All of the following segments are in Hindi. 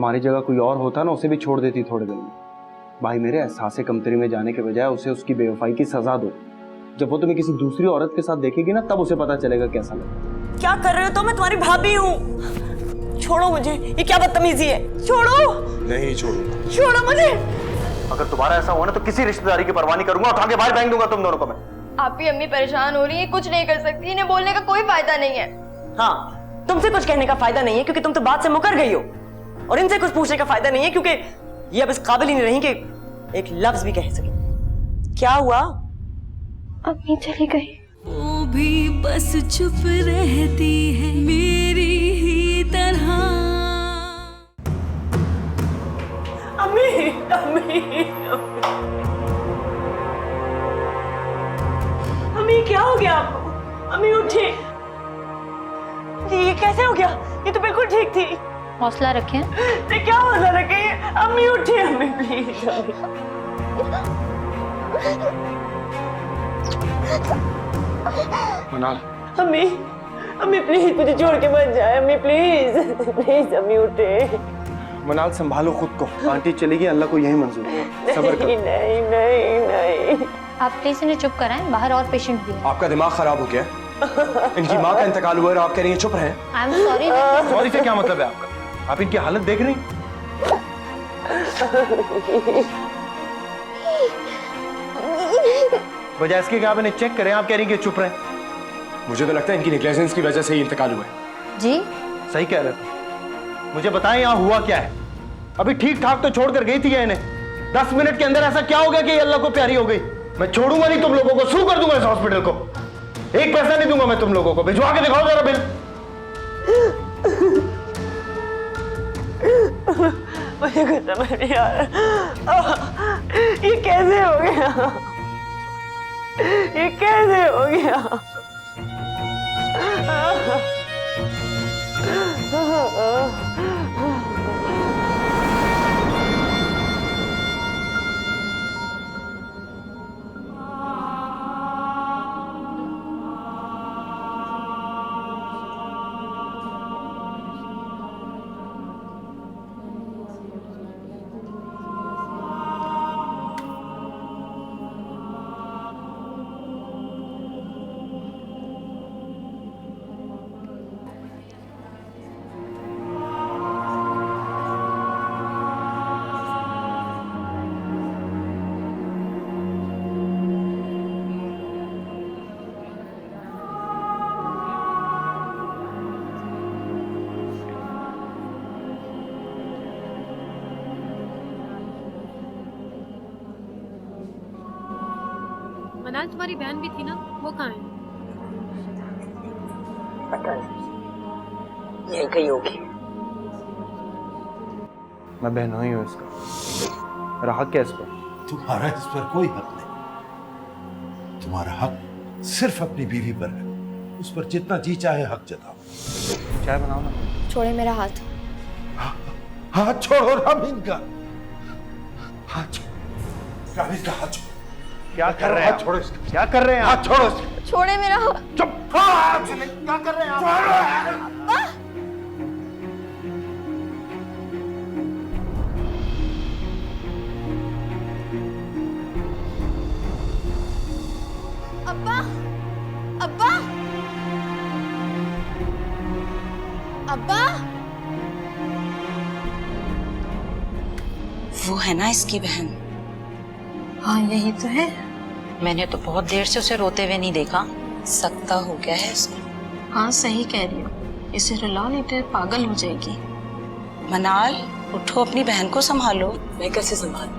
हमारी जगह कोई और होता ना, उसे भी छोड़ देती थोड़े दिन में। भाई मेरे, एहसास कमतरी में जाने के बजाय उसे उसकी बेवफाई की सजा दो। जब वो तुम्हें किसी दूसरी औरत के साथ देखेगी ना, तब उसे पता चलेगा कैसा लगेगा। क्या कर रहे हो? तो मैं तुम्हारी भाभी हूँ। छोड़ो मुझे, ये क्या बदतमीजी है? छोड़ो। नहीं छोड़ूंगा। छोड़ो मुझे। अगर तुम्हारा ऐसा हुआ ना तो किसी रिश्तेदारी की परवाह नहीं करूंगा, उठा के बाहर फेंक दूंगा तुम दोनों को मैं। आपकी अम्मी परेशान हो रही है, कुछ नहीं कर सकती, इन्हें बोलने का कोई फायदा नहीं है। हाँ, तुमसे कुछ कहने का फायदा नहीं है क्योंकि तुम तो बात से मुकर गई हो, और इनसे कुछ पूछने का फायदा नहीं है क्योंकि ये अब इस काबिल ही नहीं रही कि एक लफ्ज भी कह सके। क्या हुआ? अम्मी चली गई। वो भी बस चुप रहती है मेरी ही तरह। अम्मी, अम्मी, अम्मी क्या हो गया आपको? अम्मी उठिए। ये कैसे हो गया? ये तो बिल्कुल ठीक थी। हौसला रखें। ये क्या हौसला रखे? अम्मी उठिए, अम्मी प्लीज। मनाल, अम्मी, अम्मी प्लीज मुझे छोड़ के मत जाए। अम्मी प्लीज, प्लीज अम्मी उठे। मनाल संभालो खुद को। आंटी चली गई, अल्लाह को यही मंजूर है। सब्र करो। नहीं नहीं नहीं। आप प्लीज इन्हें चुप कराएं, बाहर और पेशेंट भी हैं। आपका दिमाग खराब हो गया है? इनकी माँ का इंतकाल हुआ है और आप कह रही हैं चुप रहें? I am sorry. सॉरी से क्या मतलब है आपका? आप इनकी हालत देख रही? वजह इसके कि आप इन्हें चेक करें, आप कह रही हैं कि चुप रहें। मुझे तो लगता है इनकी नेग्लिजेंस की वजह से ही इंतकाल हुआ है। जी सही कह रहे थे। मुझे बताएं यहाँ हुआ क्या है? अभी ठीक ठाक तो छोड़कर गई थी इन्हें। 10 मिनट के अंदर ऐसा क्या हो गया कि अल्लाह को प्यारी हो गई? मैं छोड़ूंगा नहीं तुम लोगों को, शुरू कर दूंगा इस हॉस्पिटल को। एक पैसा नहीं दूंगा मैं तुम लोगों को। भिजवा के दिखाओ जरा बिल। मुझे कुछ समझ नहीं आ रहा। ये कैसे हो गया? ये कैसे हो गया? मनाल तुम्हारी बहन भी थी ना, वो कहाँ है? पता नहीं, यही कहीं होगी। मैं बहनोई हूँ इसका। मेरा हक है इस पर। तुम्हारा इस पर कोई हक नहीं। तुम्हारा हक सिर्फ अपनी बीवी पर है। उस पर जितना जी चाहे हक जताओ। चाय बनाओ ना। छोड़े मेरा हाथ। हाथ छोड़ो रामीन का। हाथ छोड़ो रामीन का, हाथ छोड़ो। क्या कर रहे हैं? हाथ छोड़ो इसका। क्या कर रहे हैं? हाथ छोड़ो इसका। छोड़े मेरा हाथ। चुप। क्या कर रहे हैं आप? अब्बा, अब्बा, अब्बा। वो है ना इसकी बहन? हाँ यही तो है। मैंने तो बहुत देर से उसे रोते हुए नहीं देखा। सकता हो गया है इसको। हाँ सही कह रही हो, इसे रुलाओ नहीं तो पागल हो जाएगी। मनाल उठो, अपनी बहन को संभालो। मैं कैसे संभालूं?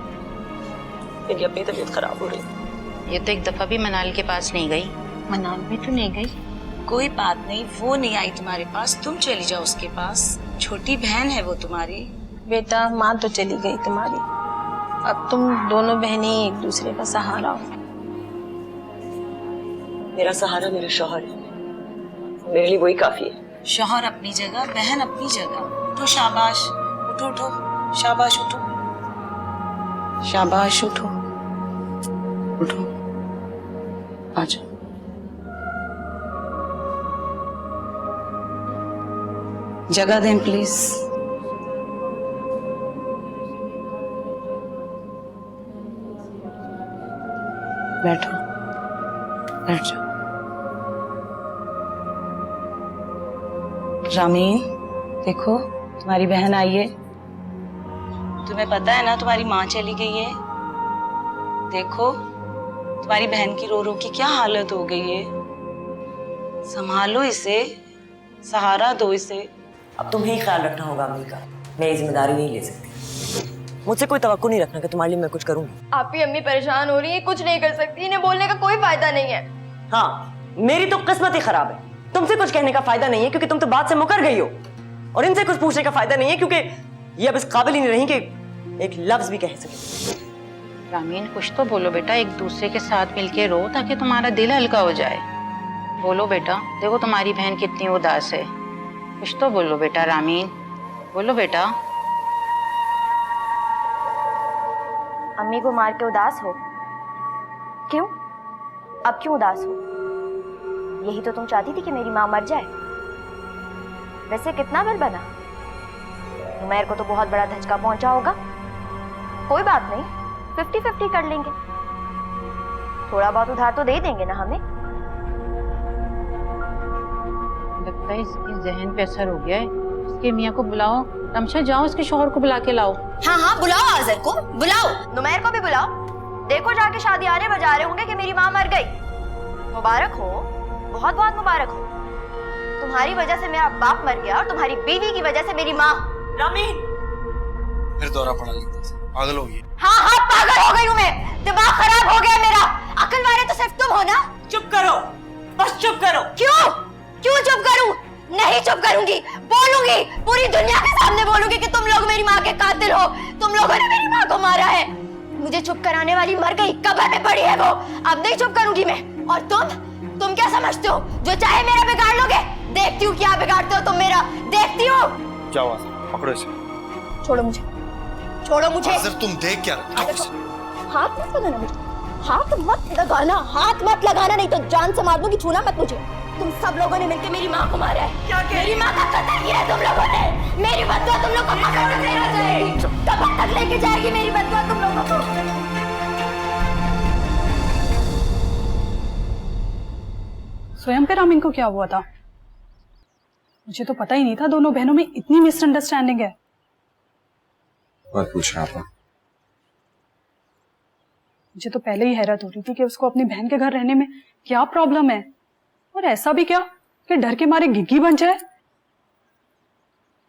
मेरी अपनी तबीयत खराब हो रही है। ये तो एक दफा भी मनाल के पास नहीं गई। मनाल भी तो नहीं गई। कोई बात नहीं, वो नहीं आई तुम्हारे पास, तुम चली जाओ उसके पास। छोटी बहन है वो तुम्हारी। बेटा माँ तो चली गई तुम्हारी, अब तुम दोनों बहनें एक दूसरे का सहारा हो। मेरा सहारा मेरा शौहर है, मेरे लिए वही काफी है। शौहर अपनी जगह, बहन अपनी जगह। उठो शाबाश, उठो उठो, शाबाश उठो, शाबाश उठो, उठो, आ जाओ। जगह दें प्लीज। बैठो, बैठ जाओ। रामीन, देखो तुम्हारी बहन आई है। तुम्हें पता है ना तुम्हारी माँ चली गई है। देखो तुम्हारी बहन की रो रो की क्या हालत हो गई है। संभालो इसे, सहारा दो इसे। अब तुम्हें ही ख्याल रखना होगा अम्मी का, मैं ये जिम्मेदारी नहीं ले सकती। मुझसे कोई तवक्को नहीं रखना कि तुम्हारे लिए मैं कुछ करूंगी। आपकी अम्मी परेशान हो रही है, कुछ नहीं कर सकती, इन्हें बोलने का कोई फायदा नहीं है। हाँ, मेरी तो किस्मत ही खराब है। तुमसे कुछ कहने का फायदा नहीं है क्योंकि तुम तो बात से मुकर गई हो, और इनसे कुछ पूछने का फायदा नहीं है क्योंकि ये अब इस काबिल ही नहीं रही कि एक लफ्ज भी कह सके। रामीन, कुछ तो बोलो बेटा, एक दूसरे के साथ मिलके रो ताकि तुम्हारा दिल हल्का हो जाए। बोलो बेटा, देखो तुम्हारी बहन कितनी उदास है। कुछ तो बोलो बेटा रामीन, बोलो बेटा। अम्मी को मार के उदास हो? क्यों? अब क्यों उदास हो? यही तो तुम चाहती थी कि मेरी माँ मर जाए। वैसे कितना बिल बना? नुमैर को तो बहुत बड़ा धचका पहुंचा होगा। कोई बात नहीं, 50-50 कर लेंगे। थोड़ा बहुत उधार तो दे देंगे ना हमें। लगता है इसके जहन पे असर हो गया है। इसके मियाँ को बुलाओ। तमशा, जाओ इसके शौहर को बुला के लाओ। हाँ हाँ, बुलाओ आज़र को, बुलाओ। नुमैर को भी बुलाओ। देखो जाके शादियाने बजा रहे होंगे कि मेरी माँ मर गई। मुबारक हो, बहुत बहुत मुबारक हो। तुम्हारी वजह से मेरा बाप मर गया और तुम्हारी बीवी की वजह से मेरी माँ। रामीन, फिर दौरा पड़ा लगता है, पागल हो गई। हाँ हाँ, पागल हो गई हूँ मैं। दिमाग खराब हो गया मेरा। अकल वाले तो सिर्फ तुम हो ना। चुप करो, बस चुप करो। क्यों? क्यों चुप करूं? नहीं चुप करूंगी, बोलूंगी, पूरी दुनिया के सामने बोलूंगी कि तुम लोग मेरी माँ के कातिल हो। तुम लोगों ने मेरी माँ को मारा है। मुझे चुप कराने वाली मर गई, कब्र में पड़ी है वो। अब नहीं चुप करूंगी मैं। और तुम क्या समझते हो? जो चाहे मेरा बिगाड़ लोगे। देखती हूँ क्या बिगाड़ते हो तुम मेरा, देखती हूँ। जाओ पकड़ो इसे। छोड़ो मुझे, छोड़ो मुझे। सिर्फ तुम देख क्या रहे हो? हाथ मत लगाना मुझे, हाथ मत लगाना, हाथ मत लगाना, नहीं तो जान से मार दूंगी। छूना मत मुझे। तुम सब लोगों ने मिलकर मेरी माँ को मारा है। क्या मेरी माँ का कत्ल किया है तुम लोगों ने। मेरी बदुआ तुम लोग को कब्र तक लेके जाएगी, कब्र तक लेके जाएगी मेरी बदुआ तुम लोगों को। स्वयं पे रामीन को क्या हुआ था? मुझे तो पता ही नहीं था दोनों बहनों में इतनी मिसअंडरस्टैंडिंग है। मत पूछो आपा। मुझे तो पहले ही हैरत हो रही थी कि उसको अपनी बहन के घर रहने में क्या प्रॉब्लम है, और ऐसा भी क्या कि डर के मारे घिग्गी बन जाए।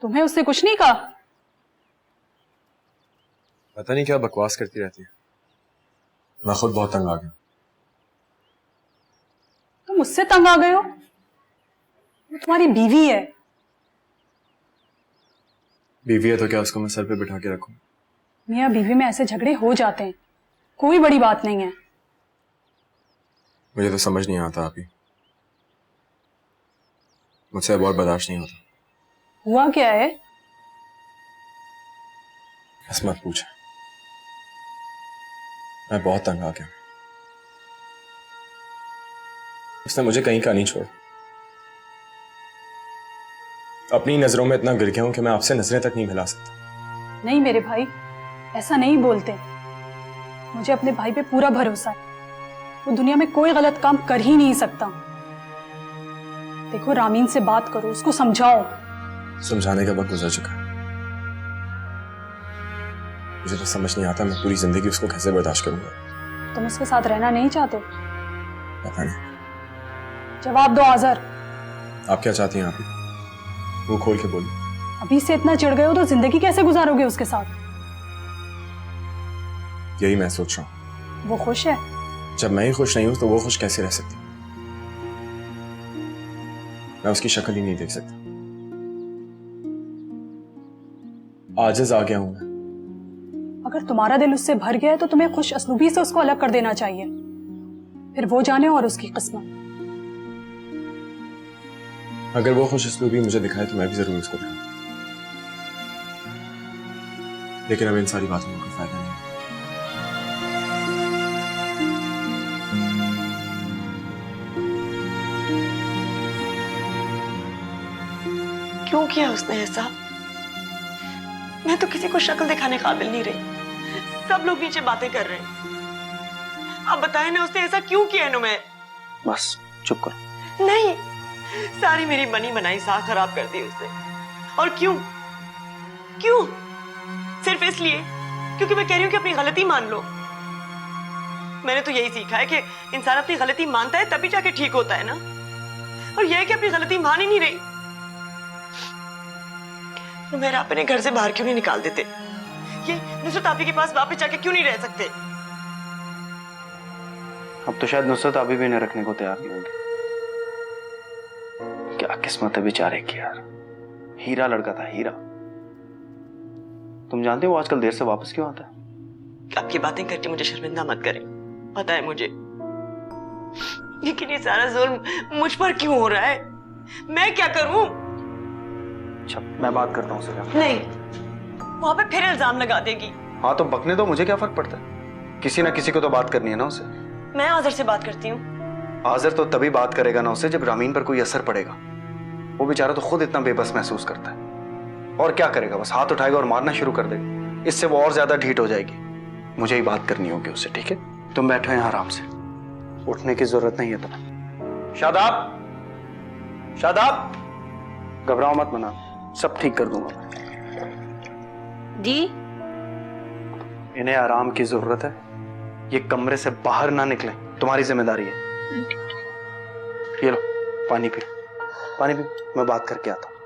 तुम्हें उससे कुछ नहीं कहा? पता नहीं क्या बकवास करती रहती है। मैं खुद बहुत तंग आ गया। तुम उससे तंग आ गए हो? वो तुम्हारी बीवी है। बीवी है तो क्या उसको मैं सर पे बिठा के रखूं? मियाँ बीवी में ऐसे झगड़े हो जाते हैं, कोई बड़ी बात नहीं है। मुझे तो समझ नहीं आता आप ही, मुझसे अब और बर्दाश्त नहीं होता। हुआ क्या है? बस मत पूछ, मैं बहुत तंग आ गया। उसने मुझे कहीं का नहीं छोड़ा। अपनी नजरों में इतना गिर गया हूं कि मैं आपसे नजरें तक नहीं मिला सकता। नहीं मेरे भाई, ऐसा नहीं बोलते। मुझे अपने भाई पे पूरा भरोसा है। वो दुनिया में कोई गलत काम कर ही नहीं सकता। देखो, रामीन से बात करो, उसको समझाओ। समझाने का वक्त गुजर चुका है। मुझे तो समझ नहीं आता मैं पूरी जिंदगी उसको कैसे बर्दाश्त करूंगा। तुम उसके साथ रहना नहीं चाहते? पता नहीं। जवाब दो आज़र। आप क्या चाहती हैं? आप ही वो खोल के बोलिए। अभी से इतना चिढ़ गए हो तो जिंदगी कैसे गुजारोगे उसके साथ? यही मैं सोच रहा हूं। वो खुश है? जब मैं ही खुश नहीं हूं तो वो खुश कैसे रह सकती? मैं उसकी शक्ल ही नहीं देख सकता। आजिज आ गया हूं मैं। अगर तुम्हारा दिल उससे भर गया है तो तुम्हें खुश असलूबी से उसको अलग कर देना चाहिए। फिर वो जाने और उसकी किस्मत। अगर वो खुश असलूबी मुझे दिखाए तो मैं भी जरूर उसको दिखाऊं। लेकिन अब इन सारी बातों में कोई फायदा नहीं है। क्यों किया उसने ऐसा? मैं तो किसी को शक्ल दिखाने काबिल नहीं रही। सब लोग नीचे बातें कर रहे हैं। आप बताएं ना, उसने ऐसा क्यों किया नुमै? बस चुप करो। नहीं, सारी मेरी बनी बनाई साख खराब कर दी उसने। और क्यों? क्यों? सिर्फ इसलिए क्योंकि मैं कह रही हूं कि अपनी गलती मान लो। मैंने तो यही सीखा है कि इंसान अपनी गलती मानता है तभी जाके ठीक होता है ना। और यह है कि अपनी गलती मान ही नहीं रही। तो मेरा अपने घर से बाहर क्यों नहीं निकाल देते? ये नुसरत आपी के पास वापस जाके क्यों नहीं रह सकते? अब तो शायद नुसरत अभी भी न रखने को तैयार नहीं होंगी। क्या किस्मत है बेचारे की यार। हीरा लड़का था, हीरा। तुम जानते हो वो आजकल देर से वापस क्यों आता है? आपकी बातें करके मुझे शर्मिंदा मत करें, पता है मुझे। लेकिन ये सारा जुल्म मुझ पर क्यों हो रहा है? मैं क्या करूं? अच्छा, मैं बात करता हूँ उससे। नहीं, वहां पे फिर इल्जाम लगा देगी। हाँ तो बकने दो, मुझे क्या फर्क पड़ता है? किसी ना किसी को तो बात करनी है ना उसे। मैं आज़र से बात करती हूँ। आज़र तो तभी बात करेगा ना उसे जब रामीन पर कोई असर पड़ेगा। वो बेचारा तो खुद इतना बेबस महसूस करता है। और क्या करेगा? बस हाथ उठाएगा और मारना शुरू कर देगा। इससे वो और ज्यादा ढीठ हो जाएगी। मुझे ही बात करनी होगी उससे, ठीक है? तुम बैठो यहाँ आराम से, उठने की जरूरत नहीं है तुम्हें। शादाब, शादाब, घबराओ मत मना, सब ठीक कर दूंगा। जी इन्हें आराम की जरूरत है, ये कमरे से बाहर ना निकले, तुम्हारी जिम्मेदारी है। ये लो पानी पी, पानी पी, मैं बात करके आता हूं।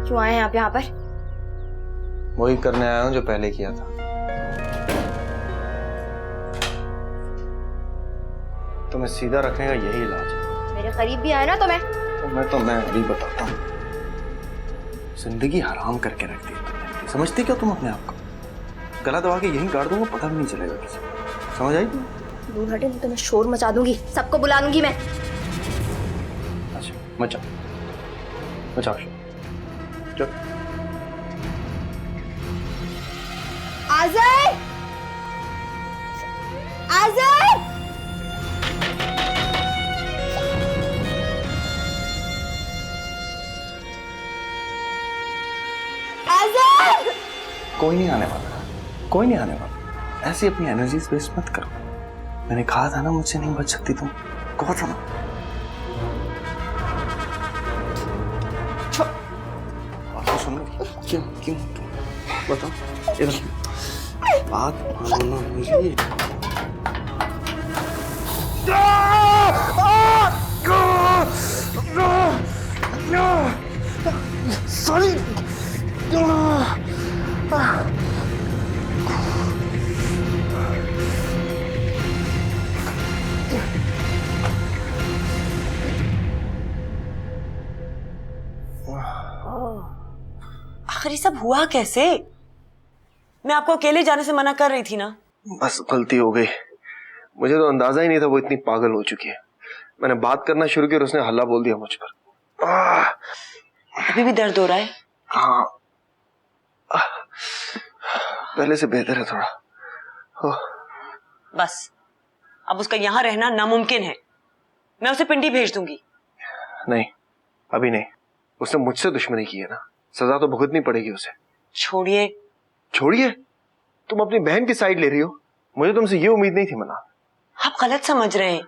क्यों आए हैं आप यहाँ पर? वही करने आया हूं जो पहले किया था। तुम्हें सीधा रखने का यही इलाज है। मेरे करीब भी आए ना तो मैं अभी बताता हूँ। जिंदगी हराम करके रख दी तुमने। समझती क्या तुम अपने आप को? गला दबा के यहीं गाड़ दूंगा, पता भी नहीं चलेगा किसी को। समझ आई तुम? दूर हटे नहीं तो मैं शोर मचा दूंगी, सबको बुला लूंगी मैं। अच्छा मचाओ, मचाओ शोर। चल आज़र, आज़र, आज़र। कोई नहीं आने वाला, कोई नहीं आने वाला। ऐसी अपनी एनर्जी वेस्ट मत करो। मैंने कहा था ना मुझसे नहीं बच सकती तुम, कहा था ना। सुनो, क्यों क्यों बताओ, इधर बात मानो ना मुझे। सॉरी। आखिर ये सब हुआ कैसे? मैं आपको अकेले जाने से मना कर रही थी ना। बस गलती हो गई। मुझे तो अंदाजा ही नहीं था वो इतनी पागल हो चुकी है। मैंने बात करना शुरू किया और उसने हल्ला बोल दिया मुझ पर। अभी भी दर्द हो रहा है? हाँ, पहले से बेहतर है थोड़ा। बस अब उसका यहाँ रहना नामुमकिन है। मैं उसे पिंडी भेज दूंगी। नहीं, अभी नहीं। उसने मुझसे दुश्मनी की है ना, सजा तो भुगतनी पड़ेगी उसे। छोड़िए। छोड़िए? तुम अपनी बहन की साइड ले रही हो। मुझे तुमसे ये उम्मीद नहीं थी मना। आप गलत समझ रहे हैं।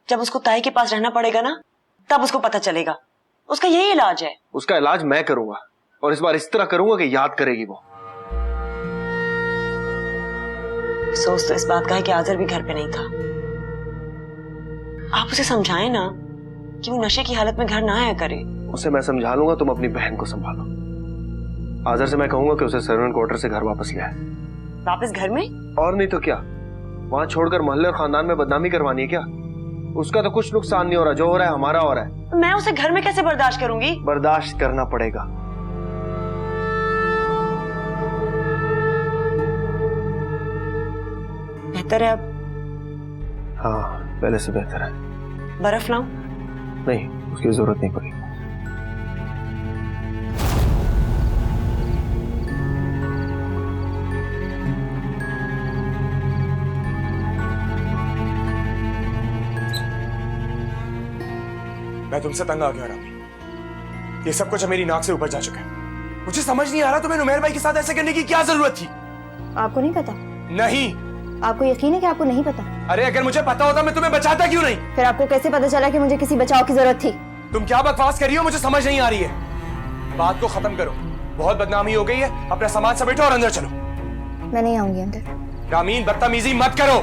जब उसको ताई के पास रहना पड़ेगा ना, तब उसको पता चलेगा। उसका यही इलाज है। उसका इलाज मैं करूंगा, और इस बार इस तरह करूंगा कि याद करेगी वो। अफसोस तो इस बात का है कि आज़र भी घर पे नहीं था। आप उसे समझाएं ना कि वो नशे की हालत में घर ना आया करे। उसे मैं समझा लूंगा, तुम अपनी बहन को संभालो। आज़र से मैं कहूंगा कि उसे सर्वेंट क्वार्टर से घर वापस ले आए। वापस घर में? और नहीं तो क्या। वहां छोड़कर मोहल्ले और खानदान में बदनामी करवानी है क्या? उसका तो कुछ नुकसान नहीं हो रहा, जो हो रहा है हमारा हो रहा है। मैं उसे घर में कैसे बर्दाश्त करूंगी? बर्दाश्त करना पड़ेगा। बेहतर है अब? हाँ, पहले से बेहतर है। बर्फ लाऊं? नहीं, उसकी जरूरत नहीं पड़ी। मैं तुमसे तंग आ गया रामी। ये सब कुछ मेरी नाक से ऊपर जा चुका है। मुझे समझ नहीं आ रहा तुम्हें नुमैर भाई के साथ ऐसे करने की क्या जरूरत थी। आपको नहीं पता? नहीं। आपको यकीन है कि आपको नहीं पता? अरे अगर मुझे पता होता मैं तुम्हें बचाता क्यों नहीं? फिर आपको कैसे पता चला कि मुझे किसी बचाव की जरूरत थी? तुम क्या बकवास कर रही हो, मुझे समझ नहीं आ रही है। बात को खत्म करो, बहुत बदनामी हो गई है। अपना सामान समेटो और अंदर चलो। मैं नहीं आऊंगी अंदर। रामीन बदतमीजी मत करो।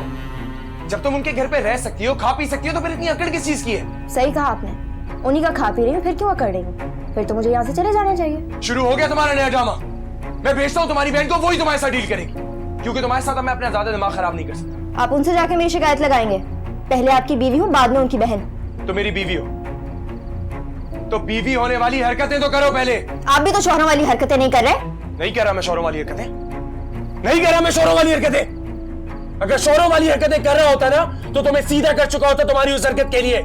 जब तुम उनके घर पे रह सकती हो, खा पी सकती हो, तो फिर इतनी अकड़ किस चीज की है? सही कहा आपने, उन्हीं का खा पी रही हूँ, फिर क्यों अकड़ रही हूँ? फिर तो मुझे यहाँ से चले जाना चाहिए। शुरू हो गया तुम्हारा नया ड्रामा। मैं भेजता हूँ तुम्हारी बहन को, वही तुम्हारे साथ डील करेगी, क्योंकि तुम्हारे साथ मैं अपना ज्यादा दिमाग खराब नहीं कर सकता। आप उनसे जाके मेरी शिकायत लगाएंगे। पहले आपकी बीवी हूँ, बाद में उनकी बहन। तो मेरी बीवी हो तो बीवी होने वाली हरकतें तो करो पहले। आप भी तो शौहरों वाली हरकतें नहीं कर रहे। नहीं कर रहा मैं शौहरों वाली हरकतें, नहीं कर रहा मैं शौहरों वाली हरकतें। अगर शौहरों वाली हरकतें कर रहा होता ना तो तुम्हें सीधा कर चुका होता तुम्हारी उस हरकत के लिए।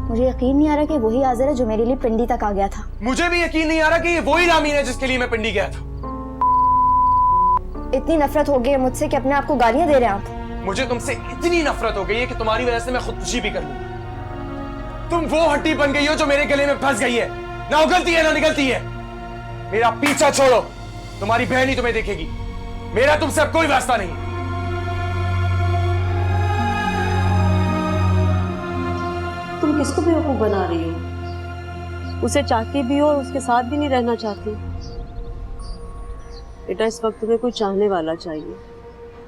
मुझे यकीन नहीं आ रहा कि वही आज़र है जो मेरे लिए पिंडी तक आ गया था। मुझे भी यकीन नहीं आ रहा कि ये वही रामीन है जिसके लिए मैं पिंडी गया था। इतनी नफरत हो गई है मुझसे कि अपने आप को गालियां दे रहे हैं आप। मुझे तुमसे इतनी नफरत हो गई है कि तुम्हारी वजह से मैं खुदकुशी भी कर लूंगा। तुम वो हड्डी बन गई हो जो मेरे गले में फंस गई है, ना उगलती है ना निकलती है। मेरा पीछा छोड़ो, तुम्हारी बहन ही तुम्हें देखेगी। मेरा तुमसे अब कोई वास्ता नहीं। तुम किसको बेवकूफ बना रही हो? उसे चाहती भी हो और उसके साथ भी नहीं रहना चाहती। बेटा इस वक्त तुम्हें कोई चाहने वाला चाहिए,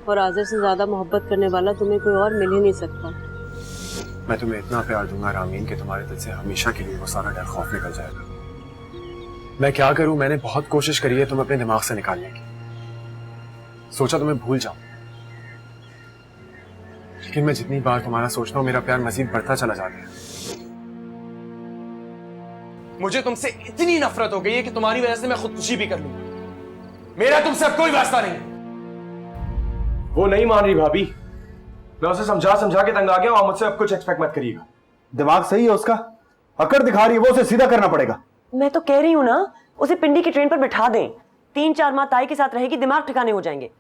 और आज़र से ज्यादा मोहब्बत करने वाला तुम्हें कोई और मिल ही नहीं सकता। मैं तुम्हें इतना प्यार दूंगा रामीन कि तुम्हारे दिल से हमेशा के लिए वो सारा डर खौफ निकल जाएगा। मैं क्या करूं, मैंने बहुत कोशिश करी है तुम्हें अपने दिमाग से निकालने की। सोचा तुम्हें भूल जाऊं, लेकिन मैं जितनी बार तुम्हारा सोचता हूं मेरा प्यार मजीद बढ़ता चला जाता है। मुझे तुमसे इतनी नफरत हो गई है कि तुम्हारी वजह से मैं खुदकुशी भी कर लूंगा। मेरा तुमसे अब कोई वास्ता नहीं। वो नहीं मान रही भाभी, मैं उसे समझा समझा के तंग आ गया और मुझसे अब कुछ एक्सपेक्ट मत करिएगा। दिमाग सही है उसका, अकड़ दिखा रही है वो, उसे सीधा करना पड़ेगा। मैं तो कह रही हूँ ना, उसे पिंडी की ट्रेन पर बिठा दें। 3-4 माह ताई के साथ रहेगी, दिमाग ठिकाने हो जाएंगे,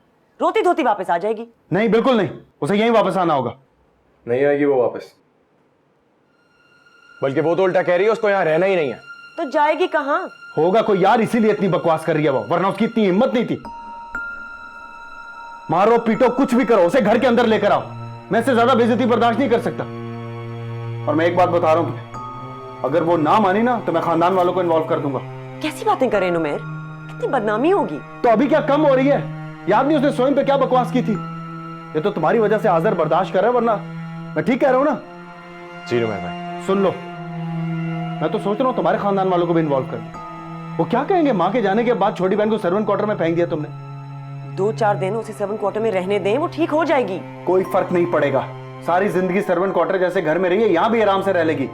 रोती धोती वापस आ जाएगी। नहीं, बिल्कुल नहीं, उसे यहीं वापस आना होगा। नहीं आएगी वो वापस, बल्कि वो तो उल्टा कह रही है उसको यहाँ रहना ही नहीं है। तो जाएगी कहाँ? होगा कोई यार, इसीलिए इतनी बकवास कर रही है वो, वरना उसकी इतनी हिम्मत नहीं थी। मारो पीटो कुछ भी करो, उसे घर के अंदर लेकर आओ। मैं इससे ज्यादा बेइज्जती बर्दाश्त नहीं कर सकता। और मैं एक बात बता रहा हूं तुम्हें, अगर वो ना मानी ना तो मैं खानदान वालों को इन्वॉल्व कर दूंगा। कैसी बातें कर रहे हैं नुमैर, कितनी बदनामी होगी। तो अभी क्या कम हो रही है? याद नहीं उसने स्वयं पे क्या बकवास की थी? ये तो तुम्हारी वजह से आज़र बर्दाश्त कर रहा है, वरना मैं ठीक कह रहा हूं ना? जी नुमैर भाई। सुन लो, मैं तो सोच रहा हूं तुम्हारे खानदान वालों को भी इन्वॉल्व कर दूं। वो क्या कहेंगे मां के जाने के बाद छोटी बहन को सर्वेंट क्वार्टर में फेंक दिया तुमने? 2-4 दिन उसे सर्वेंट क्वार्टर में रहने दें, वो ठीक हो जाएगी। कोई फर्क नहीं पड़ेगा, सारी जिंदगी सर्वेंट क्वार्टर जैसे घर में रही है, यहां भी आराम से रह लेगी।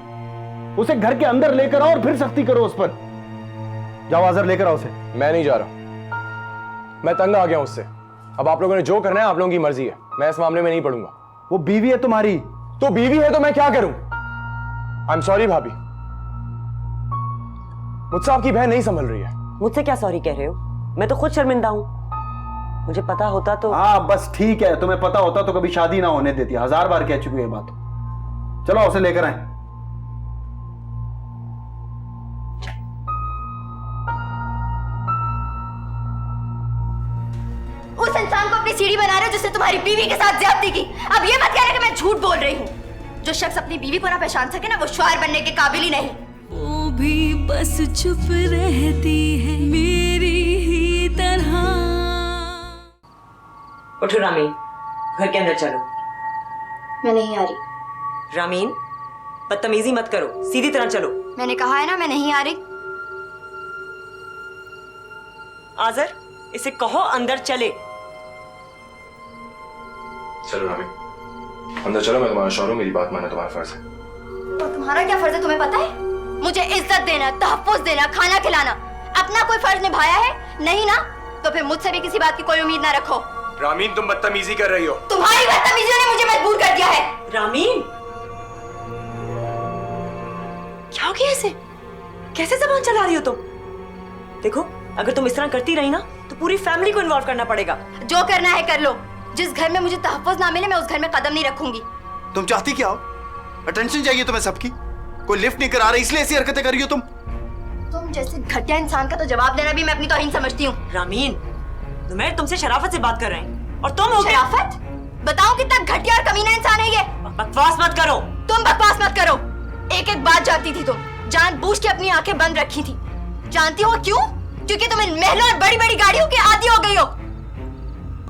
उसे घर के अंदर लेकर आओ और फिर सख्ती करो उस पर। जाओ आज़र लेकर आओ उसे। मैं नहीं जा रहा, मैं तंग आ गया उससे। अब आप लोगों ने जो करना है आप लोगों की मर्जी है, मैं इस मामले में नहीं पड़ूंगा। वो बीवी है तुम्हारी। तो बीवी है तो मैं क्या करूं? आई एम सॉरी भाभी, मुझसे आपकी बहन नहीं संभल रही है। मुझसे क्या सॉरी कह रहे हो? मैं तो खुद शर्मिंदा हूं। मुझे पता होता तो। हाँ बस ठीक है, तुम्हें पता होता तो कभी शादी ना होने देती। 1000 बार कह चुकी है बात। चलो उसे लेकर आए। उस इंसान को अपनी सीढ़ी बना रहे हो जिसने तुम्हारी बीवी के साथ ज्यादती की। अब ये मत कहना कि मैं झूठ बोल रही हूँ। जो शख्स अपनी बीवी को ना पहचान सके ना, वो शौहर बनने के काबिल ही नहीं। वो भी बस चुप रहती है मेरी ही तरह। उठो रामीन, घर के अंदर चलो। मैं नहीं आ रही। रामीन बदतमीजी मत करो, सीधी तरह चलो। मैंने कहा है ना, मैं नहीं आ रही। आज़र इसे कहो अंदर चले। चलो रामीन अंदर चलो, मैं तुम्हारा शौहर हूं, मेरी बात मानना तुम्हारा फर्ज है। तो तुम्हारा क्या फर्ज है तुम्हें पता है? मुझे इज्जत देना, तहफ्फुज़ देना, खाना खिलाना। अपना कोई फर्ज निभाया है? नहीं ना? तो फिर मुझसे भी किसी बात की कोई उम्मीद ना रखो। रामीन तुम बदतमीजी कर रही हो। तुम्हारी बदतमीजी ने मुझे मजबूर कर दिया है। रामीन जाओगी ऐसे? कैसे जबान चला रही हो तुम? देखो, अगर तुम इस तरह करती रही ना तो पूरी फैमिली को इन्वॉल्व करना पड़ेगा। जो करना है कर लो। जिस घर में मुझे तहफ्फुज़ ना मिले मैं उस घर में कदम नहीं रखूंगी। तुम चाहती क्या हो? अटेंशन चाहिए तुम्हें सबकी? कोई लिफ्ट नहीं करा रही इसलिए ऐसी हरकतें कर रही हो तुम? तुम जैसे घटिया इंसान का तो जवाब देना भी मैं अपनी तौहीन समझती हूँ। रामीन, नुमैर तुमसे शराफत से बात कर रहे हैं और तुम हो गए। शराफत? बताओ कितना घटिया और कमीना इंसान है ये। बकवास मत करो। तुम बकवास मत करो। एक एक बात जानती थी तुम, जानबूझ के अपनी आंखें बंद रखी थी। जानती हो क्यों? क्योंकि तुम इन महलों और बड़ी बड़ी गाड़ियों के आदी हो गई हो।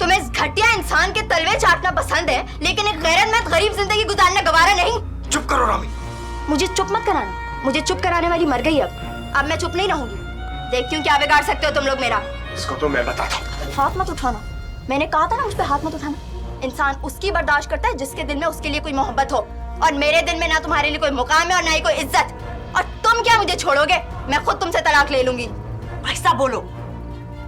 तुम्हें इस घटिया इंसान के तलवे चाटना पसंद है, लेकिन एक गैरतमंद गरीब जिंदगी गुजारना गवारा नहीं। चुप करो रामी। मुझे चुप मत कराना। मुझे चुप कराने वाली मर गई अब मैं चुप नहीं रहूंगी। देखती हूँ क्या बिगाड़ सकते हो तुम लोग मेरा। इसको तो मैं बताता हूँ। हाथ मत उठाना। मैंने कहा था ना मुझ पे हाथ मत उठाना। इंसान उसकी बर्दाश्त करता है जिसके दिल में उसके लिए कोई मोहब्बत हो, और मेरे दिल में ना तुम्हारे लिए कोई मुकाम है और ना ही कोई इज्जत। और तुम क्या मुझे छोड़ोगे? मैं खुद तुमसे तलाक ले लूंगी। ऐसा बोलो,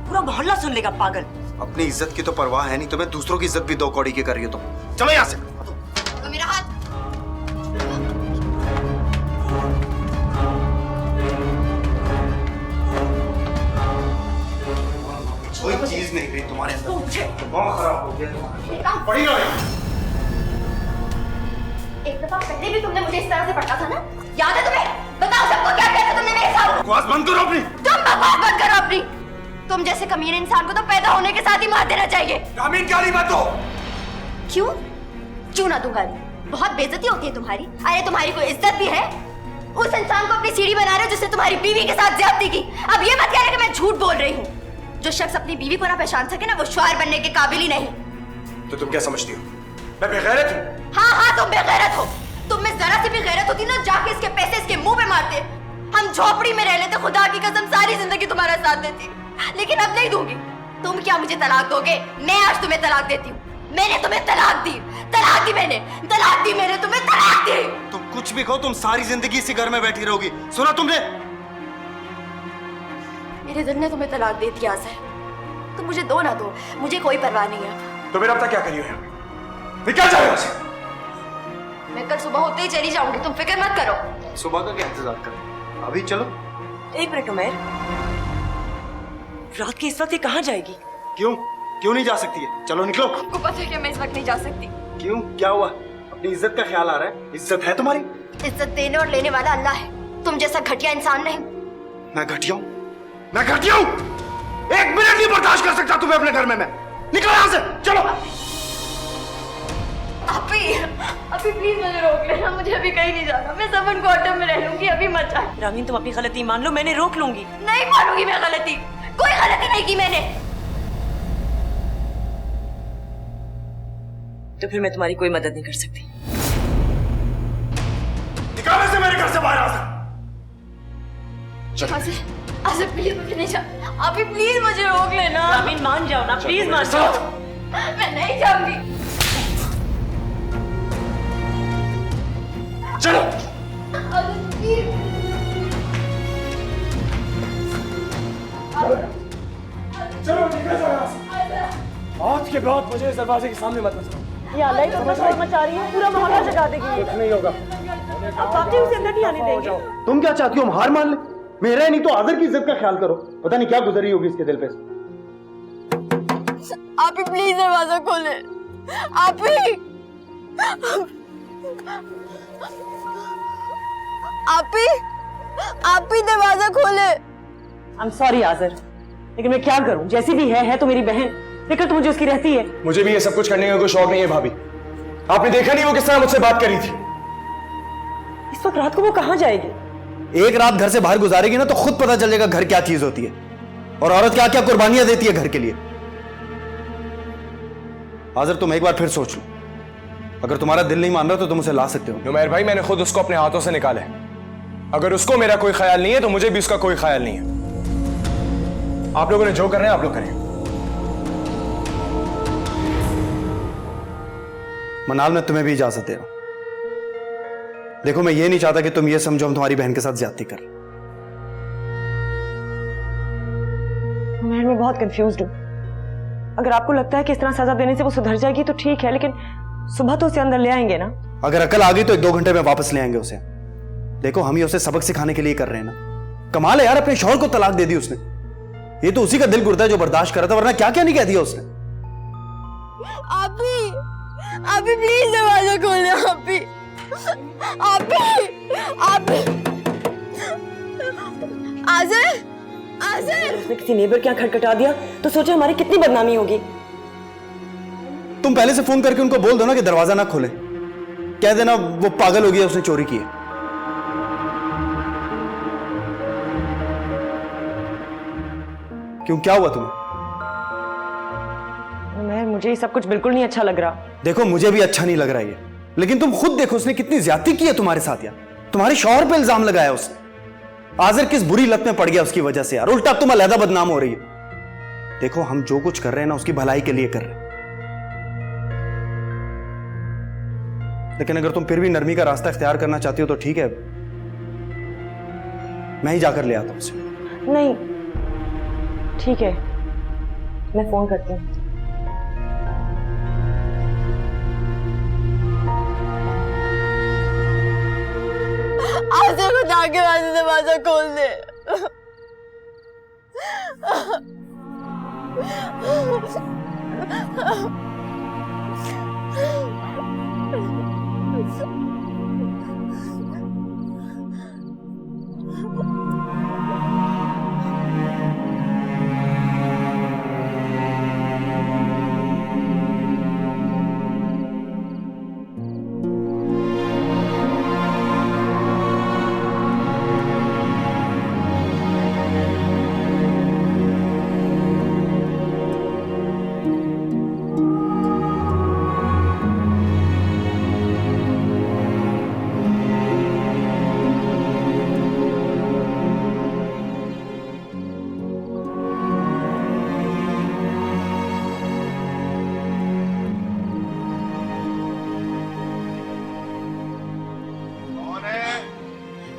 पूरा मोहल्ला सुन लेगा पागल। अपनी इज्जत की तो परवाह है नहीं तुम्हें, दूसरों की इज्जत भी दो कौड़ी की कर रही हो तुम। चलो यहाँ से। तो मेरा हाथ। कोई चीज नहीं रही तुम्हारे अंदर। बहुत खराब हो गया। पड़ी रहो। एक दफा पहले भी तुमने मुझे इस तरह से पटका था ना? याद है तुम्हें? बताओ सबको क्या कहता तुमने मेरे साथ? बकवास बंद करो अपनी। तुम बकवास बंद करो अपनी। तुम जैसे कमीने इंसान को तो पैदा होने के साथ ही मार देना चाहिए। रामीन गाली मत दो। क्यों? क्यों ना दूं गाली? बहुत बेइज्जती होती है तुम्हारी। अरे तुम्हारी कोई इज्जत भी है? उस इंसान को अपनी सीढ़ी बना रहे हो जिसने तुम्हारी बीवी के साथ ज्यादती की। अब ये मत कहना कि मैं झूठ बोल रही हूँ। जो शख्स अपनी बीवी को ना पहचान सके ना, वो शुआर बनने के काबिल ही नहीं। तो तुम क्या समझती हो, मैं बेगैरत हूँ? हाँ हाँ, तुम बेगैरत हो। तुम में जरा सी भी गैरत होती ना, जाके इसके पैसे इसके मुंह पे मारते। हम झोपड़ी में रह लेते, खुदा की कसम सारी जिंदगी तुम्हारा साथ देती, लेकिन अब नहीं दूंगी। तुम क्या मुझे तलाक दोगे? मैं आज तुम्हें तलाक देती हूँ। मैंने तुम्हें तलाक दी। तलाक दी मैंने तुम्हें तलाक दी। तुम कुछ भी कहो, तुम सारी जिंदगी इसी घर में बैठी रहोगी। सुना तुमने? मेरे दिल ने तुम्हें तलाक दे दिया है। तुम मुझे दो ना दो, मुझे कोई परवाह नहीं है। तो मेरा अब तक क्या करियो है? निकल जाओ यहाँ से। मैं कल सुबह होते ही चली जाऊंगी, तुम फिक्र मत करो। सुबह का क्या इंतजार करें? अभी चलो। एक मिनट उमैर, रात के इस वक्त ये कहाँ जाएगी? क्यों नहीं जा सकती है? चलो निकलो। आपको पता है कि मैं इस वक्त नहीं जा सकती। क्यों? क्या हुआ? अपनी इज्जत का ख्याल आ रहा है? इज्जत है तुम्हारी? इज्जत देने और लेने वाला अल्लाह है, तुम जैसा घटिया इंसान नहीं। मैं घटिया हूँ? मैं घटिया हूँ? एक मिनट नहीं बर्दाश्त कर सकता तुम्हें अपने घर में। मैं निकलो यहाँ से। चलो। अभी प्लीज मुझे रोक लेना। मुझे अभी कहीं नहीं जाना। मैं सबन क्वार्टर में रह लूंगी। अभी मत जाए। रामीन, तुम अपनी गलती मान लो, मैंने रोक लूंगी। नहीं मानूंगी मैं गलती। कोई गलती नहीं की मैंने। तो फिर मैं तुम्हारी कोई मदद नहीं कर सकती। निकाल इसे मेरे घर से बाहर। आसिफ प्लीज मुझे नहीं जा। अभी प्लीज मुझे रोक लेना। रामीन मान जाओ ना, प्लीज मान जाओ। मैं नहीं जाऊंगी। चलो। चलो निकल जाओ यहाँ से। आज के बाद मुझे इस दरवाजे के सामने मत बचाओ। ये अल्लाह ही तो शोर मचा रही है, पूरा मोहल्ला जगा देगी। कुछ नहीं होगा। अब वाकई उसे अंदर नहीं आने देंगे। तुम क्या चाहती हो? हम हार मान ले? मेरा नहीं तो आदर की इज्जत का ख्याल करो। पता नहीं क्या गुजरी होगी इसके दिल पे। आप ही प्लीज दरवाजा खोले। आप ही दरवाजा खोले। I'm sorry आज़र, लेकिन मैं क्या करूं? जैसी भी है तो मेरी बहन। फिक्र तो मुझे उसकी रहती है। मुझे भी ये सब कुछ करने का कोई शौक नहीं है भाभी। आपने देखा नहीं वो किस तरह मुझसे बात करी थी? इस वक्त रात को वो कहाँ जाएगी? एक रात घर से बाहर गुजारेगी ना तो खुद पता चल जाएगा घर क्या चीज होती है और औरत क्या क्या कुर्बानियां देती है घर के लिए। आज़र, तुम एक बार फिर सोच लो। अगर तुम्हारा दिल नहीं मान रहा तो तुम उसे ला सकते हो। नुमैर भाई, मैंने खुद उसको अपने हाथों से निकाला है। अगर उसको मेरा कोई ख्याल नहीं है तो मुझे भी उसका कोई ख्याल नहीं है। आप लोगों ने जो करना है आप लोग करें। मनाल, मैं तुम्हें भी इजाजत दे रहा हूं। देखो, मैं ये नहीं चाहता कि तुम ये समझो हम तुम्हारी बहन के साथ ज्यादती कर। मैं बहुत कंफ्यूज्ड हूँ। अगर आपको लगता है कि इस तरह सजा देने से वो सुधर जाएगी तो ठीक है, लेकिन सुबह तो उसे अंदर ले आएंगे ना? अगर अकल आ गई तो 1-2 घंटे में वापस ले आएंगे उसे। देखो हम ही उसे सबक सिखाने के लिए कर रहे हैं ना। कमाल है यार, अपने शौहर को तलाक दे दी उसने। ये तो उसी का दिल गुर्दा है जो बर्दाश्त कर रहा था, वरना क्या क्या नहीं कह दिया उसने। आप भी प्लीज दरवाजा खोल दो। आप आज़र उसने किसी नेबर के यहाँ खटखटा दिया तो सोचा हमारी कितनी बदनामी होगी। तुम पहले से फोन करके उनको बोल दो ना कि दरवाजा ना खोले। कह देना वो पागल हो गया, उसने चोरी की है। क्यों, क्या हुआ तुम्हें? मैं मुझे ये सब कुछ बिल्कुल नहीं अच्छा लग रहा। देखो मुझे भी अच्छा नहीं लग रहा है, लेकिन तुम खुद देखो उसने कितनी ज्यादती की है तुम्हारे साथ यार। तुम्हारे शौहर पे इल्जाम लगाया उसने। आज़र किस बुरी लत में पड़ गया उसकी वजह से यार, उल्टा अब तुम अलहदा बदनाम हो रही हो। देखो हम जो कुछ कर रहे हैं ना उसकी भलाई के लिए कर रहे हैं, लेकिन अगर तुम फिर भी नरमी का रास्ता इख्तियार करना चाहती हो तो ठीक है, मैं ही जाकर ले आता हूं उसे। नहीं ठीक है, मैं फोन करती हूँ। आज़र खुदा के वास्ते दरवाजा खोल दे।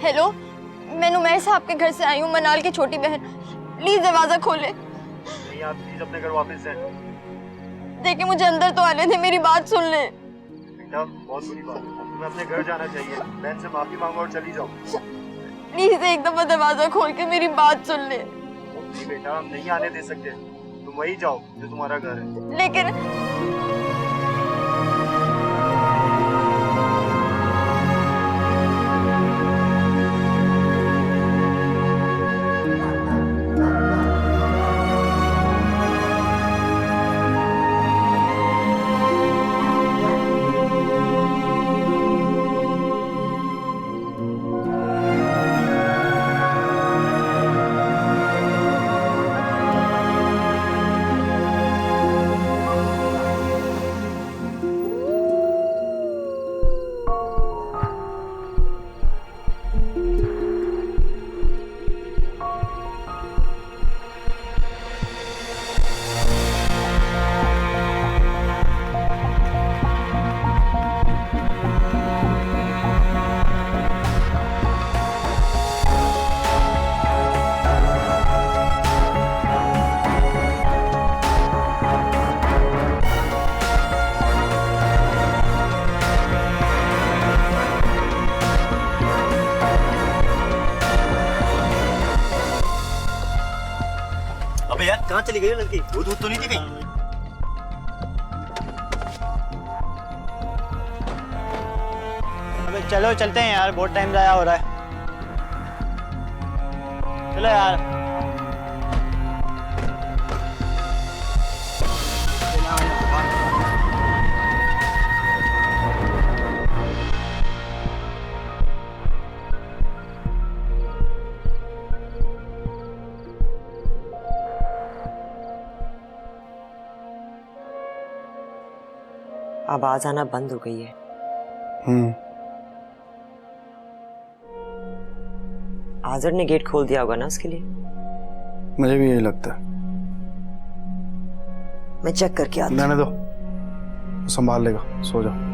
हेलो, मैं नुमैर साहब के घर से आई हूँ, मनाल की छोटी बहन। प्लीज दरवाजा खोले। नहीं आप प्लीज अपने घर वापस जाएं। देखिए मुझे अंदर तो आने दे, मेरी बात सुन ले। बेटा बहुत बुरी बात है, तुम्हें अपने घर जाना चाहिए। बहन से माफी मांगो और चली जाओ। प्लीज एक दफा दरवाजा खोल के मेरी बात सुन ले। नहीं बेटा हम नहीं आने दे सकते, तुम वही जाओ जो तुम्हारा घर है। लेकिन कहाँ चली गई लड़की? दूध तो नहीं दी गई? अबे चलो चलते हैं यार, बहुत टाइम ज़ाया हो रहा है। चलो यार। आवाज आना बंद हो गई है। आज़र ने गेट खोल दिया होगा ना उसके लिए। मुझे भी यही लगता है। मैं चेक करके आता हूं। रहने दो, संभाल लेगा, सो जाओ।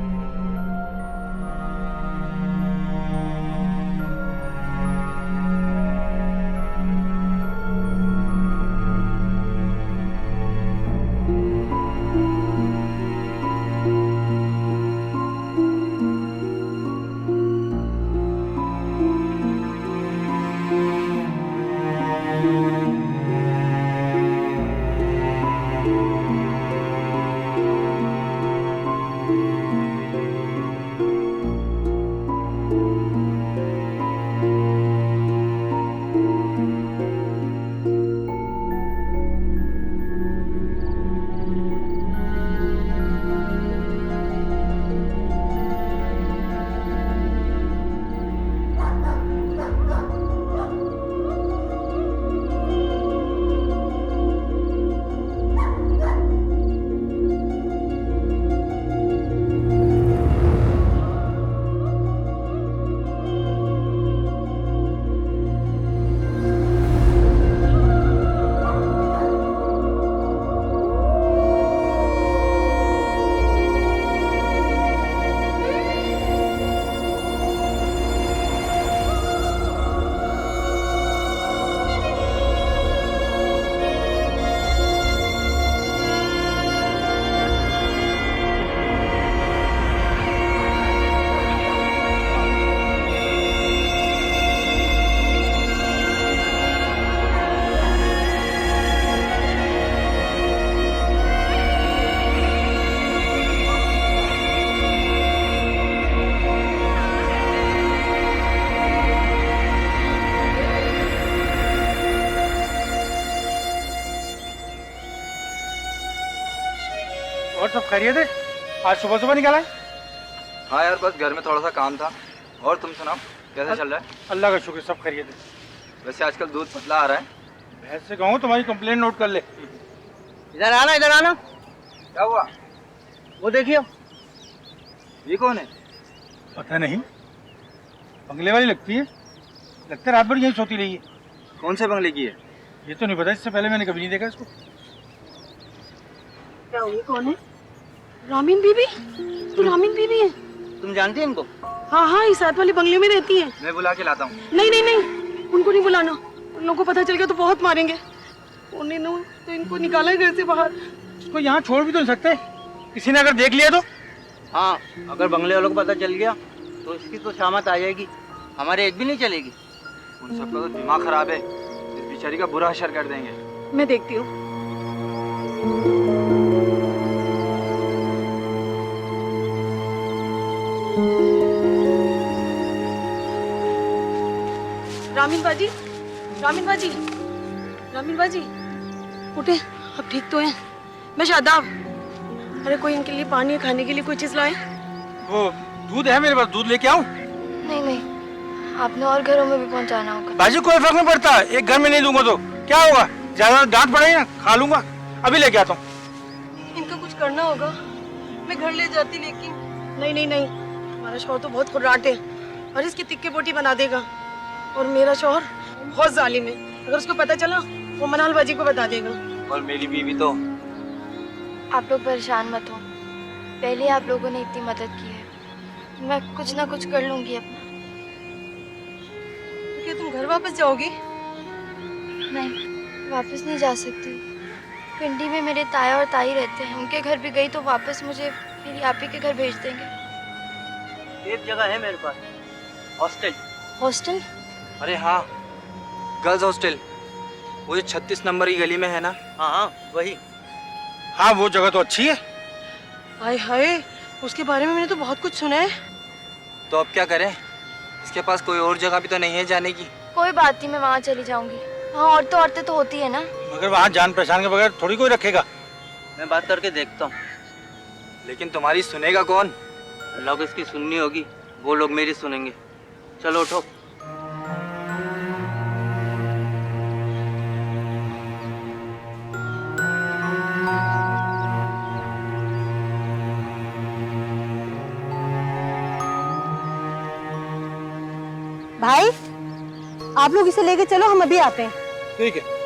और सब खैरियत है? आज सुबह सुबह निकला है? हाँ यार, बस घर में थोड़ा सा काम था। और तुम सुनाओ, कैसा चल रहा है? अल्लाह का शुक्र, सब खैरियत है। वैसे आजकल दूध पतला आ रहा है। भैंस से कहूँ तुम्हारी कंप्लेंट नोट कर ले। इधर आना, इधर आना। क्या हुआ? वो देखिए। ये कौन है? पता नहीं, बंगले वाली लगती है। लगता है रात भर यहीं सोती रही है। कौन से बंगले की है? ये तो नहीं पता, इससे पहले मैंने कभी नहीं देखा इसको। क्या हुई, कौन है? रामीन बीबी? तो रामीन बीबी है? तुम जानती है इनको? हाँ हाँ, इस साथ वाले बंगले में रहती है। मैं बुला के लाता हूँ। नहीं नहीं नहीं, उनको नहीं बुलाना। उन लोगों को पता चल गया तो बहुत मारेंगे। उन्होंने तो इनको निकाला है घर से बाहर। इसको यहाँ छोड़ भी तो नहीं सकते, किसी ने अगर देख लिया तो? हाँ, अगर बंगले वालों को पता चल गया तो इसकी तो शामत आ जाएगी, हमारे एक भी नहीं चलेगी। उन सबका तो दिमाग खराब है, इस बेचारी का बुरा असर कर देंगे। मैं देखती हूँ। रामीन बाजी, रामीन बाजी, रामीन बाजी, उठे, अब ठीक तो हैं? मैं शादाब। अरे कोई इनके लिए पानी खाने के लिए कोई चीज लाए? वो दूध है मेरे पास, दूध लेके आऊं? नहीं नहीं, आपने और घरों में भी पहुंचाना होगा। बाजी कोई फर्क नहीं पड़ता, एक घर में नहीं दूंगा तो क्या होगा? ज्यादा डांट पड़ेगी ना, खा लूंगा। अभी लेके आता हूँ। इनका कुछ करना होगा। मैं घर ले जाती, लेकिन नहीं नहीं नहीं, हमारा शौहर तो बहुत खुर्राट है और इसकी तिक्के बोटी बना देगा। और मेरा शौहर बहुत जालिम है, अगर उसको पता चला वो मनाल बाजी को बता देगा। और मेरी बीवी तो। आप लोग परेशान मत हो, पहले आप लोगों ने इतनी मदद की है, मैं कुछ ना कुछ कर लूंगी अपना। तो क्या तुम घर वापस जाओगी? नहीं, वापस नहीं जा सकती। पिंडी में मेरे ताया और ताई रहते हैं, उनके घर भी गई तो वापस मुझे मेरी आपी के घर भेज देंगे। एक जगह है मेरे पास, हॉस्टल। हॉस्टल? अरे हाँ, गर्ल्स हॉस्टल, वो जो 36 नंबर की गली में है ना। हाँ हाँ, वही। हाँ, वो जगह तो अच्छी है। हाय हाय, उसके बारे में मैंने तो बहुत कुछ सुना है। तो अब क्या करें? इसके पास कोई और जगह भी तो नहीं है जाने की। कोई बात नहीं, मैं वहाँ चली जाऊंगी। हाँ, औरतें तो होती है ना। मगर वहाँ जान पहचान के बगैर थोड़ी कोई रखेगा। मैं बात करके देखता हूँ। लेकिन तुम्हारी सुनेगा कौन? लोग इसकी सुननी होगी, वो लोग मेरी सुनेंगे। चलो उठो। भाई, आप लोग इसे लेके चलो, हम अभी आते हैं। ठीक है।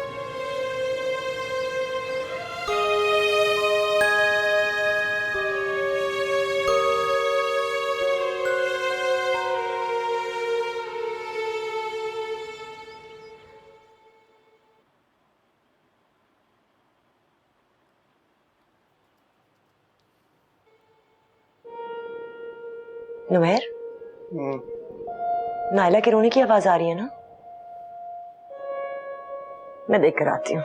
नुमैर, नायला के रोने की आवाज आ रही है ना? मैं देख कर आती हूँ।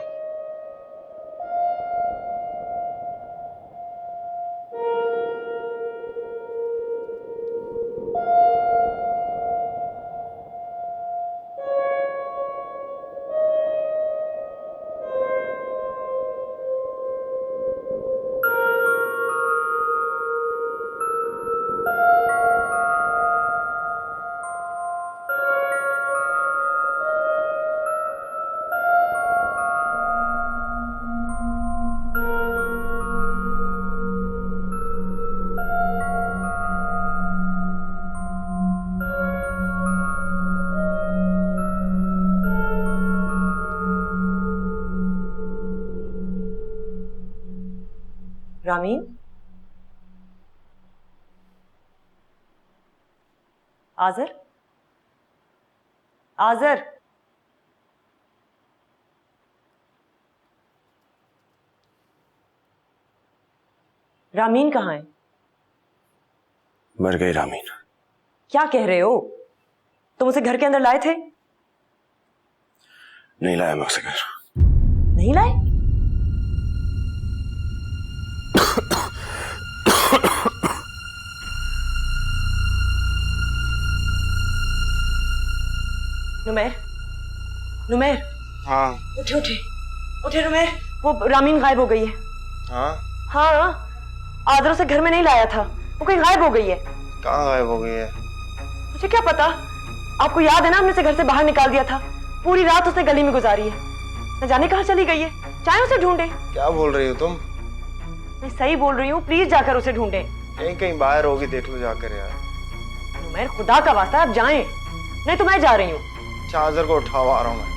रामीन, आजर, आजर, रामीन कहाँ है? मर गई रामीन। क्या कह रहे हो? तुम उसे घर के अंदर लाए थे? नहीं लाया मैं उसे घर। नहीं लाए? नुमैर, नुमैर। हाँ। उठे उठे उठे नुमैर, वो रामीन गायब हो गई है। हाँ? हाँ, आदर उसे घर में नहीं लाया था, वो कहीं गायब हो गई है। कहाँ गायब हो गई है? मुझे क्या पता, आपको याद है ना हमने उसे घर से बाहर निकाल दिया था, पूरी रात उसने गली में गुजारी है, न जाने कहाँ चली गई है, चाहे उसे ढूंढे। क्या बोल रही हो तुम? मैं सही बोल रही हूँ, प्लीज जाकर उसे ढूंढे। कहीं कहीं बाहर होगी, देख लो जाकर यार। नुमैर खुदा का वास्ता आप जाएं, नहीं तो मैं जा रही हूँ। चार्जर को उठाओ, आ रहा हूँ मैं।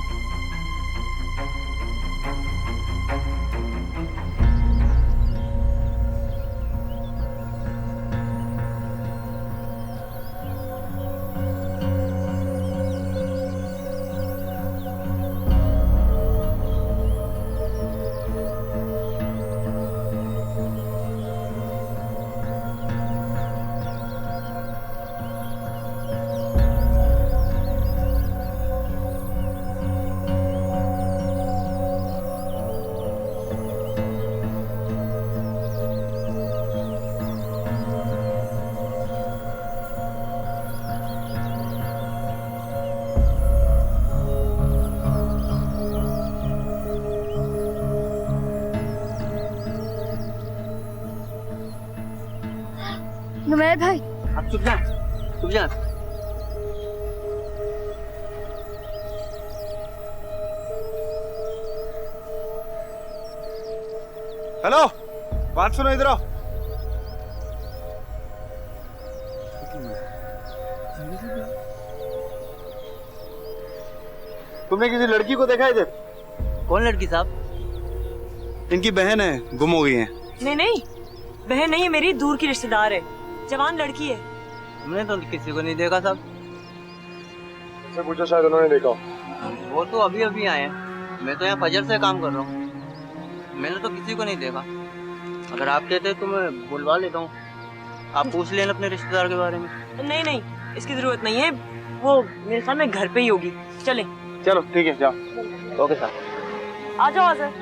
नुमैर भाई, आप चुप जा, चुप जा। हेलो, बात सुनो, इधर आओ। तुमने किसी लड़की को देखा है इधर? कौन लड़की साहब? इनकी बहन है, गुम हो गई है। नहीं नहीं, बहन नहीं है मेरी, दूर की रिश्तेदार है, जवान लड़की है। हमने तो किसी को नहीं देखा साहब। मुझसे पूछो, शायद उन्होंने देखा। वो तो अभी अभी आए हैं, मैं तो यहाँ फजर से काम कर रहा हूँ, मैंने तो किसी को नहीं देखा। अगर आप कहते तो मैं बुलवा लेता हूँ, आप पूछ लेना अपने रिश्तेदार के बारे में। नहीं नहीं, इसकी जरूरत नहीं है, वो मेरे ख्याल में घर पे ही होगी। चले। चलो ठीक है, जाओ। ओके साहब। आ जाओ आज़र।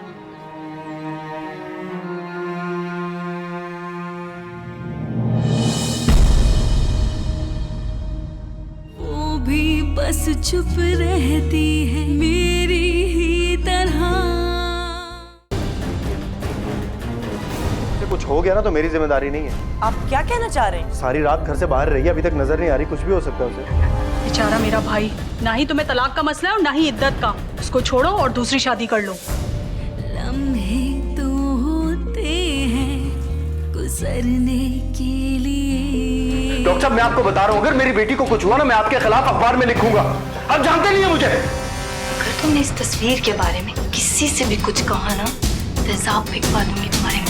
वो भी बस चुप रहती है मेरी ही तरह। कुछ हो गया ना तो मेरी जिम्मेदारी नहीं है। आप क्या कहना चाह रहे हैं? सारी रात घर से बाहर रही है, अभी तक नजर नहीं आ रही, कुछ भी हो सकता है उसे। बेचारा मेरा भाई, ना ही तुम्हें तलाक का मसला है और ना ही इद्दत का। उसको छोड़ो और दूसरी शादी कर लो। लम्हे तो होते हैं गुजरने के लिए। डॉक्टर साहब, मैं आपको बता रहा हूँ, अगर मेरी बेटी को कुछ हुआ ना, मैं आपके खिलाफ अखबार में लिखूंगा। आप जानते नहीं है मुझे। अगर तुमने इस तस्वीर के बारे में किसी से भी कुछ कहा ना, तेजाब फेंकवा दूंगी तुम्हारे